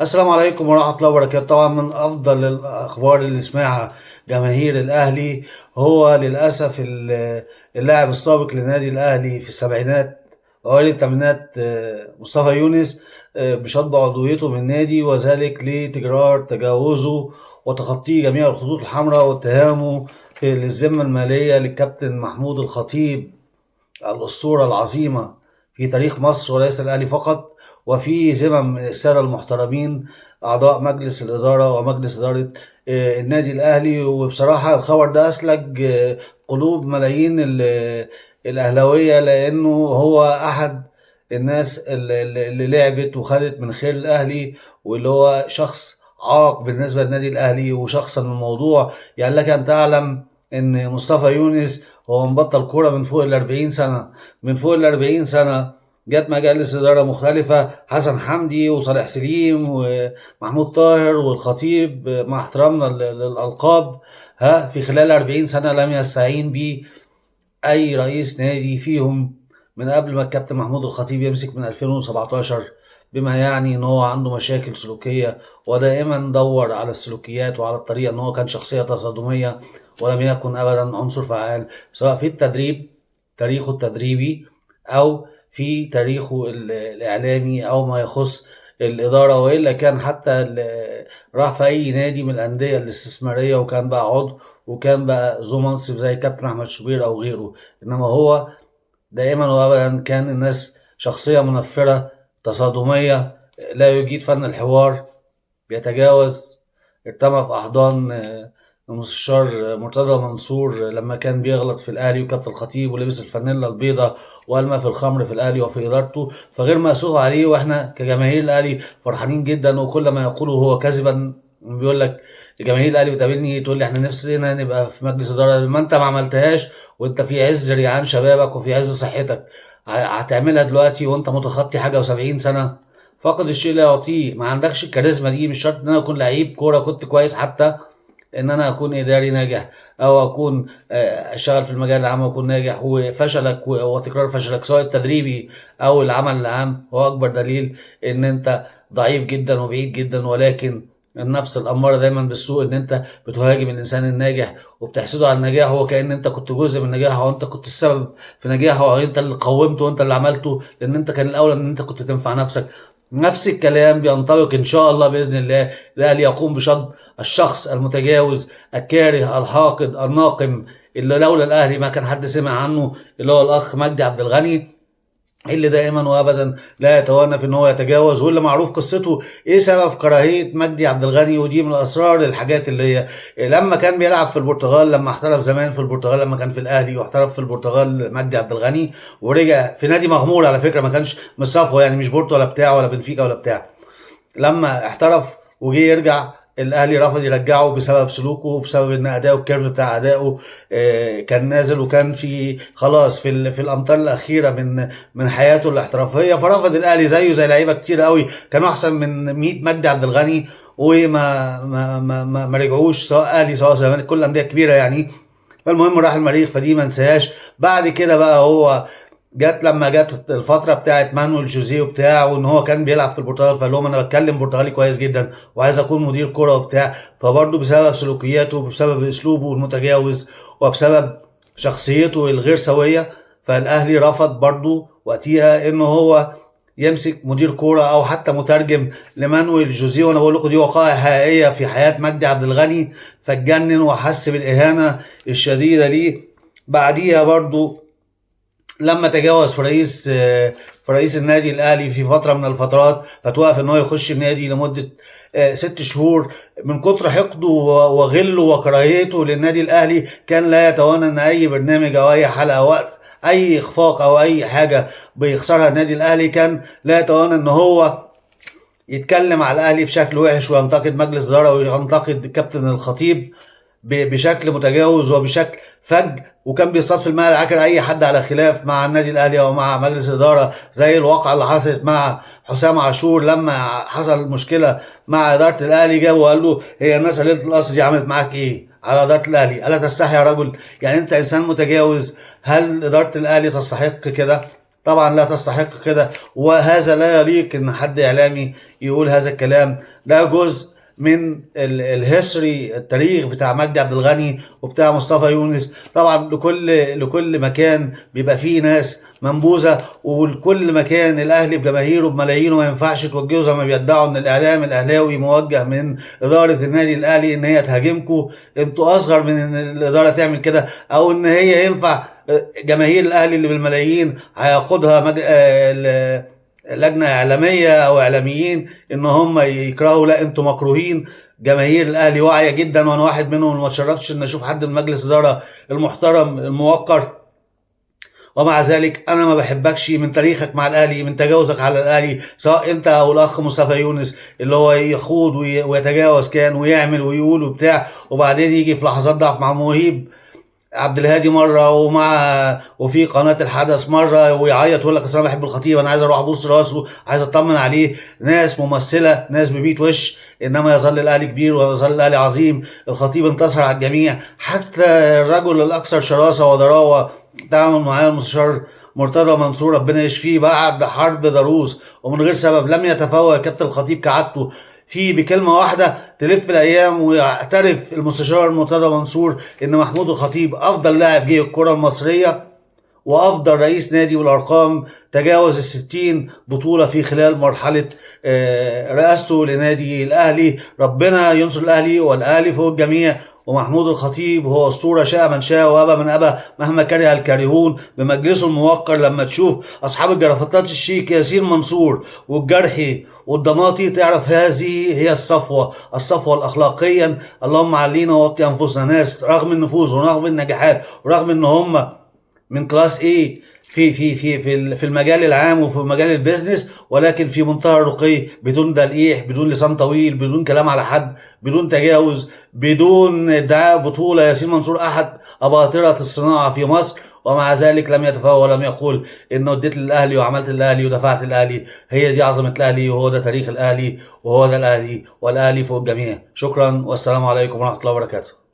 السلام عليكم ورحمة الله وبركاته. طبعا من أفضل الأخبار اللي سمعها جماهير الأهلي هو للأسف اللاعب السابق لنادي الأهلي في السبعينات وأوائل الثمانينات مصطفى يونس بشطب عضويته من النادي، وذلك لتكرار تجاوزه وتخطيه جميع الخطوط الحمراء واتهامه للذمة المالية للكابتن محمود الخطيب الأسطورة العظيمة في تاريخ مصر وليس الأهلي فقط، وفي ذمم السادة المحترمين أعضاء مجلس الإدارة ومجلس إدارة النادي الأهلي. وبصراحة الخبر ده أسلج قلوب ملايين الأهلاوية، لأنه هو أحد الناس اللي لعبت وخدت من خير الأهلي، واللي هو شخص عاق بالنسبة للنادي الأهلي وشخصا الموضوع. يعني لك أن تعلم إن مصطفى يونس هو مبطل كورة من فوق ال40 سنة. من فوق ال40 سنة جت مجالس إدارة مختلفة، حسن حمدي وصالح سليم ومحمود طاهر والخطيب، مع احترامنا للألقاب، في خلال 40 سنة لم يستعين بيه أي رئيس نادي فيهم من قبل ما الكابتن محمود الخطيب يمسك من 2017، بما يعني ان هو عنده مشاكل سلوكية، ودائما دور على السلوكيات وعلى الطريقة، ان هو كان شخصية تصادمية ولم يكن ابدا عنصر فعال، سواء في التدريب، تاريخه التدريبي، او في تاريخه الاعلامي، او ما يخص الادارة. والا كان حتى راح في اي نادي من الاندية الاستثمارية وكان بقى عضو، وكان بقى ذو منصب زي كابتن احمد شوبير او غيره. انما هو دائما وابدا كان الناس شخصيه منفره تصادميه، لا يجيد فن الحوار، بيتجاوز. ارتمى في احضان المستشار مرتضى منصور لما كان بيغلط في الاهلي وكابتن الخطيب، ولبس الفانيلا البيضاء والما في الخمر في الاهلي وفي ادارته، فغير مأسوف عليه. واحنا كجماهير الاهلي فرحانين جدا، وكل ما يقوله هو كذبا. بيقول لك جماهير الاهلي بتقابلني تقول لي احنا نفسنا نبقى في مجلس اداره، ما انت ما عملتهاش وانت في عز ريعان شبابك وفي عز صحتك. هتعملها دلوقتي وانت متخطي حاجه و70 سنه؟ فقد الشيء لا يعطيه. ما عندكش الكاريزما دي. مش شرط ان انا اكون لعيب كوره كنت كويس، حتى ان انا اكون اداري ناجح، او اكون اشتغل في المجال العام واكون ناجح. وفشلك وتكرار فشلك سواء التدريبي او العمل العام هو اكبر دليل ان انت ضعيف جدا وبعيد جدا. ولكن النفس الاماره دايما بالسوء، ان انت بتهاجم الانسان الناجح وبتحسده على النجاح، هو كأن انت كنت جزء من نجاحه، وانت كنت السبب في نجاحه، او انت اللي قومته وانت اللي عملته، لان انت كان الاولى ان انت كنت تنفع نفسك. نفس الكلام بينطبق ان شاء الله باذن الله. الاهلي يقوم بشطب الشخص المتجاوز الكاره الحاقد الناقم، اللي لولا الاهلي ما كان حد سمع عنه، اللي هو الاخ مجدي عبد الغني، اللي دائما وابدا لا يتوانى في ان هو يتجاوز، واللي معروف قصته ايه سبب كراهيه مجدي عبد الغني. ودي من الاسرار الحاجات اللي هي لما كان بيلعب في البرتغال، لما احترف زمان في البرتغال، لما كان في الاهلي واحترف في البرتغال مجدي عبد الغني، ورجع في نادي مغمور على فكره، ما كانش من صفوه يعني، مش بورتو ولا بتاع ولا بنفيكا ولا بتاع. لما احترف وجه يرجع الاهلي رفض يرجعه بسبب سلوكه وبسبب ان اداؤه الكيرف بتاع اداؤه كان نازل، وكان في خلاص في الامتار الاخيره من حياته الاحترافيه. فرفض الاهلي زيه زي لعيبه كتير قوي كانوا احسن من 100 مجدي عبد الغني، وما ما رجعوش، سواء اهلي سواء زمالك، كل الانديه كبيره يعني. فالمهم راح المريخ، فدي ما انساهاش. بعد كده بقى هو لما جت الفتره بتاعت مانويل جوزيه وبتاع، وان هو كان بيلعب في البرتغال، فقال لهم انا بتكلم برتغالي كويس جدا وعايز اكون مدير كوره وبتاع. فبرضه بسبب سلوكياته وبسبب اسلوبه المتجاوز وبسبب شخصيته الغير سويه، فالاهلي رفض برضه وقتها ان هو يمسك مدير كوره او حتى مترجم لمانويل جوزيه. وانا بقول لكم دي وقائع حقيقيه في حياه مجدي عبد الغني، فاتجنن وحس بالاهانه الشديده ليه. بعديها برضه لما تجاوز في رئيس النادي الاهلي في فتره من الفترات، فتوقف ان هو يخش النادي لمده 6 شهور، من كتر حقده وغله وكراهيته للنادي الاهلي كان لا يتوانى ان اي برنامج او اي حلقه وقت اي اخفاق او اي حاجه بيخسرها النادي الاهلي كان لا يتوانى ان هو يتكلم على الاهلي بشكل وحش، وينتقد مجلس اداره وينتقد كابتن الخطيب بشكل متجاوز وبشكل فج. وكان بيصطاد في الماء العكر اي حد على خلاف مع النادي الاهلي او مع مجلس الاداره، زي الواقعه اللي حصلت مع حسام عاشور لما حصل مشكله مع اداره الاهلي. جاب وقال له هي الناس اللي القصر دي عملت معاك ايه على اداره الاهلي؟ الا تستحي يا رجل؟ يعني انت انسان متجاوز. هل اداره الاهلي تستحق كده؟ طبعا لا تستحق كده، وهذا لا يليق ان حد اعلامي يقول هذا الكلام. ده جزء من الهيستوري، التاريخ بتاع مجدي عبد الغني وبتاع مصطفى يونس. طبعا لكل مكان بيبقى فيه ناس منبوذه، ولكل مكان الاهلي بجماهيره بملايينه ما ينفعش توجهوا زي ما بيدعوا ان الاعلام الاهلاوي موجه من اداره النادي الاهلي ان هي تهاجمكم. انتوا اصغر من ان الاداره تعمل كده، او ان هي ينفع جماهير الاهلي اللي بالملايين هياخدها لجنه اعلاميه او اعلاميين ان هم يكرهوا. لا، انتوا مكروهين. جماهير الاهلي واعيه جدا، وانا واحد منهم، ما اتشرفتش ان اشوف حد من مجلس اداره المحترم الموقر. ومع ذلك انا ما بحبكش من تاريخك مع الاهلي، من تجاوزك على الاهلي، سواء انت او الاخ مصطفى يونس اللي هو يخوض ويتجاوز كان ويعمل ويقول وبتاع، وبعدين يجي في لحظات ضعف مع مهيب عبد الهادي مره، وفي قناه الحدث مره، ويعيط ويقول لك اصل انا بحب الخطيب، انا عايز اروح ابوس راسه، عايز اطمن عليه. ناس ممثله، ناس ببيت وش، انما يظل الاهلي كبير ويظل الاهلي عظيم. الخطيب انتصر على الجميع، حتى الرجل الاكثر شراسه وضراوه تعامل معاه المستشار مرتضى منصور ربنا يشفيه بعد حرب ضروس، ومن غير سبب لم يتفوه كابتن الخطيب كعادته في بكلمه واحده تلف الايام، ويعترف المستشار مرتضى منصور ان محمود الخطيب افضل لاعب جه الكره المصريه، وافضل رئيس نادي بالارقام، تجاوز ال60 بطوله في خلال مرحله رئاسته لنادي الاهلي. ربنا ينصر الاهلي، والاهلي فوق الجميع. ومحمود الخطيب هو اسطوره، شاء من شاء وابى من ابى، مهما كره الكارهون بمجلسه الموقر. لما تشوف اصحاب الجرافتات الشيك ياسين منصور والجرحي والضماطي تعرف هذه هي الصفوه الاخلاقيا. اللهم علينا ووطي انفسنا، ناس رغم النفوذ ورغم النجاحات ورغم ان هم من كلاس ايه في المجال العام وفي مجال البيزنس، ولكن في منتهى الرقي، بدون تلقيح، بدون لسان طويل، بدون كلام على حد، بدون تجاوز، بدون ادعاء بطولة. ياسين منصور احد اباطرة الصناعة في مصر، ومع ذلك لم يتفاوى ولم يقول انه اديت للاهلي وعملت الاهلي ودفعت الاهلي. هي دي عظمة الاهلي، وهو ده تاريخ الاهلي، وهو ده الاهلي، والاهلي فوق الجميع. شكرا، والسلام عليكم ورحمة الله وبركاته.